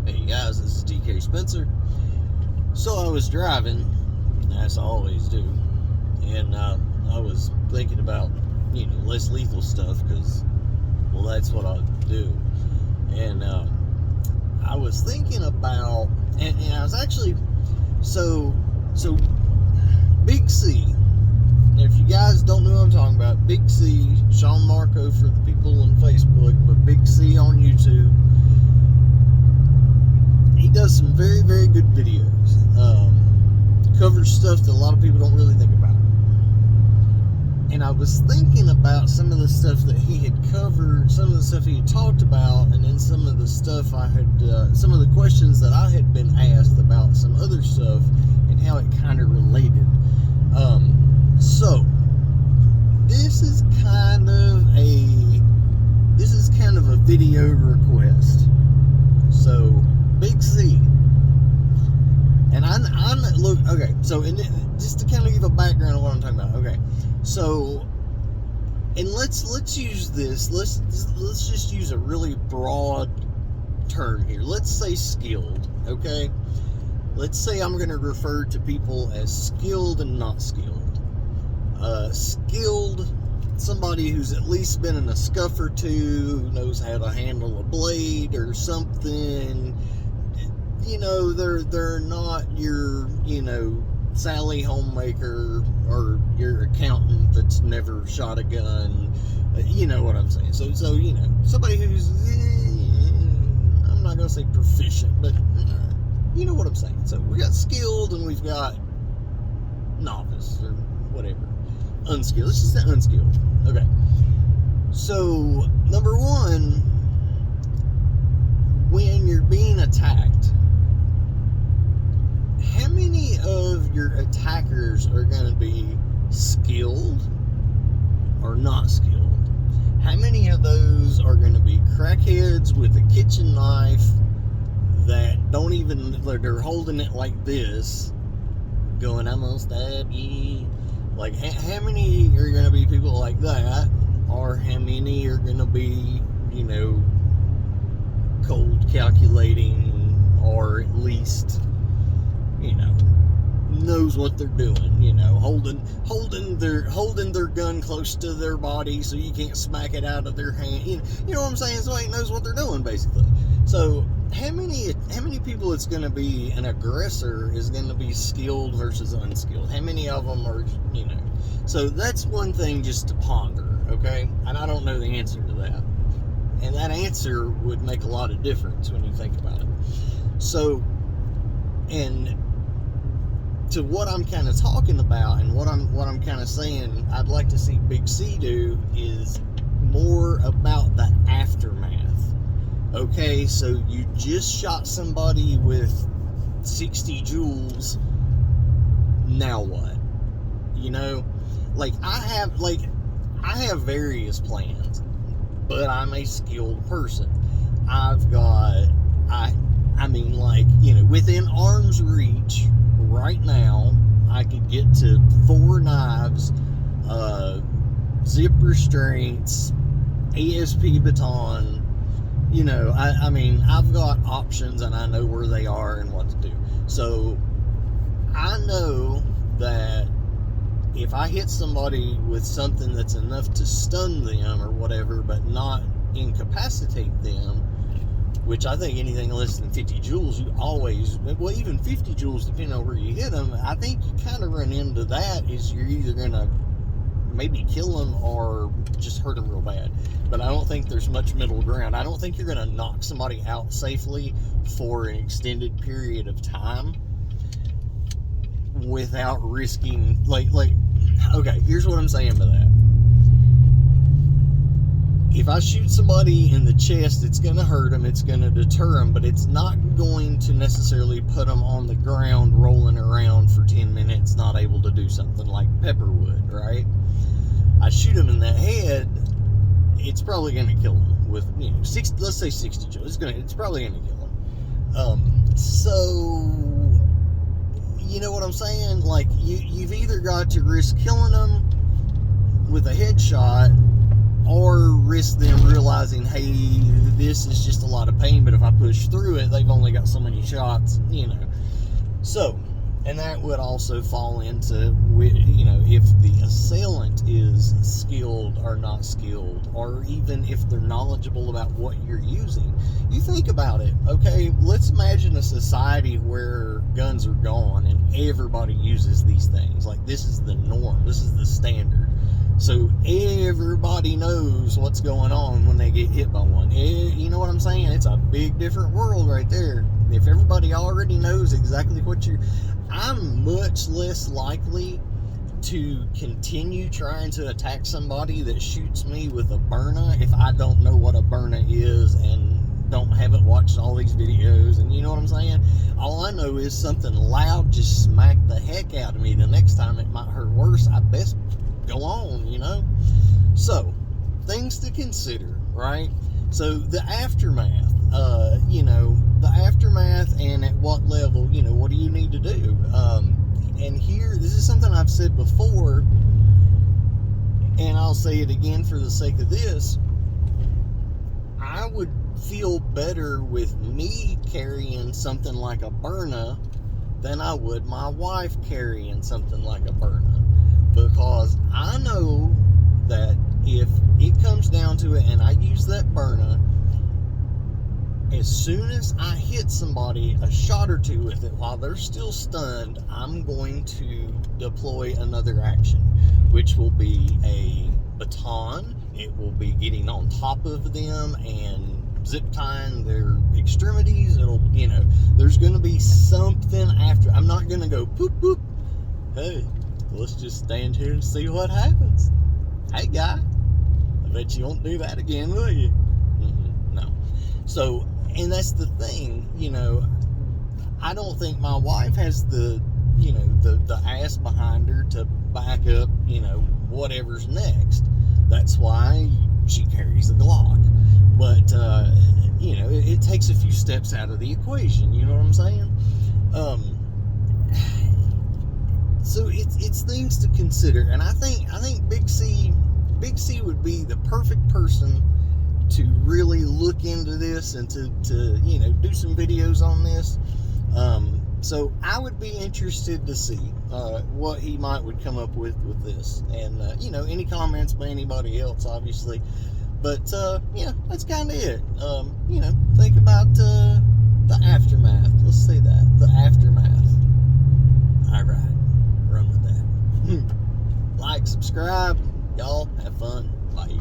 Hey guys, this is DK Spencer. So I was driving, as I always do, and I was thinking about, less lethal stuff because, well, that's what I do. And I was thinking about, and I was actually, so Big C. If you guys don't know what I'm talking about, Big C, Sean Marco for the people on Facebook, but Big C on YouTube. He does some very, very good videos. Covers stuff that a lot of people don't really think about. And I was thinking about some of the stuff that he had covered, some of the stuff he had talked about, and then some of the stuff some of the questions that I had been asked about some other stuff and how it kind of related. So this is kind of a video request. So Big C, and I'm look, okay, so just to kind of give a background of what I'm talking about. Okay, so, and let's use this, let's just use a really broad term here. Let's say skilled. Okay, let's say I'm going to refer to people as skilled and not skilled. Skilled, somebody who's at least been in a scuff or two, who knows how to handle a blade or something. They're not your, Sally homemaker or your accountant that's never shot a gun. You know what I'm saying? So somebody who's, I'm not going to say proficient, but you know what I'm saying. So we got skilled and we've got novice or whatever. Unskilled. Let's just say unskilled. Okay. So, number one, when you're being attacked, how many of your attackers are going to be skilled or not skilled? How many of those are going to be crackheads with a kitchen knife that they're holding it like this, going, I'm going to stab you? Like, how many are going to be people like that? Or how many are going to be, cold calculating, or at least, knows what they're doing, holding their gun close to their body so you can't smack it out of their hand. You know what I'm saying? So he knows what they're doing, basically. So how many people it's going to be an aggressor is going to be skilled versus unskilled? How many of them are, So that's one thing just to ponder, okay? And I don't know the answer to that. And that answer would make a lot of difference when you think about it. So, and to what I'm kind of talking about and what I'm kind of saying I'd like to see Big C do is more about the aftermath. Okay, so you just shot somebody with 60 joules. Now what? I have various plans, but I'm a skilled person. Within arm's reach right now, I could get to 4 knives, zip restraints, ASP baton. I've got options and I know where they are and what to do. So I know that if I hit somebody with something that's enough to stun them or whatever, but not incapacitate them, which I think anything less than 50 joules, even 50 joules, depending on where you hit them, I think you kind of run into that, is you're either going to maybe kill them or just hurt them real bad. But I don't think there's much middle ground. I don't think you're going to knock somebody out safely for an extended period of time without risking, okay, here's what I'm saying by that. If I shoot somebody in the chest, it's going to hurt them, it's going to deter them, but it's not going to necessarily put them on the ground rolling around for 10 minutes, not able to do something like Pepper would, right? I shoot them in the head, it's probably going to kill them with, let's say 60 joules. It's probably going to kill them. So, you know what I'm saying? Like, you've either got to risk killing them with a headshot, or risk them realizing, hey, this is just a lot of pain, but if I push through it, they've only got so many shots, you know. So, and that would also fall into, you know, if the assailant is skilled or not skilled, or even if they're knowledgeable about what you're using. You think about it, okay? Let's imagine a society where guns are gone and everybody uses these things. Like, this is the norm, this is the standard. So everybody knows what's going on when they get hit by one. You know what I'm saying? It's a big different world right there. If everybody already knows exactly what I'm much less likely to continue trying to attack somebody that shoots me with a Byrna if I don't know what a Byrna is and haven't watched all these videos, and you know what I'm saying? All I know is something loud just smacked the heck out of me. The next time it might hurt worse. I best go on, you know? So, things to consider, right? So, the aftermath, you know, the aftermath, and at what level, you know, what do you need to do? And here, this is something I've said before, and I'll say it again for the sake of this. I would feel better with me carrying something like a Byrna than I would my wife carrying something like a Byrna. Because I know that if it comes down to it and I use that Byrna, as soon as I hit somebody a shot or two with it while they're still stunned, I'm going to deploy another action, which will be a baton. It will be getting on top of them and zip tying their extremities. It'll, you know, there's going to be something after. I'm not going to go poop poop. Hey, let's just stand here and see what happens. Hey, guy, I bet you won't do that again, will you? No. So, and that's the thing, you know, I don't think my wife has the, you know, the ass behind her to back up, you know, whatever's next. That's why she carries the Glock. But, you know, it takes a few steps out of the equation, you know what I'm saying? So it's things to consider, and I think Big C would be the perfect person to really look into this and to you know, do some videos on this. So I would be interested to see what he would come up with this, and you know, any comments by anybody else, obviously. But yeah, that's kind of it. You know, think about the aftermath. Let's say that, the aftermath. All right. Run with that. Like, subscribe. Y'all have fun. Bye.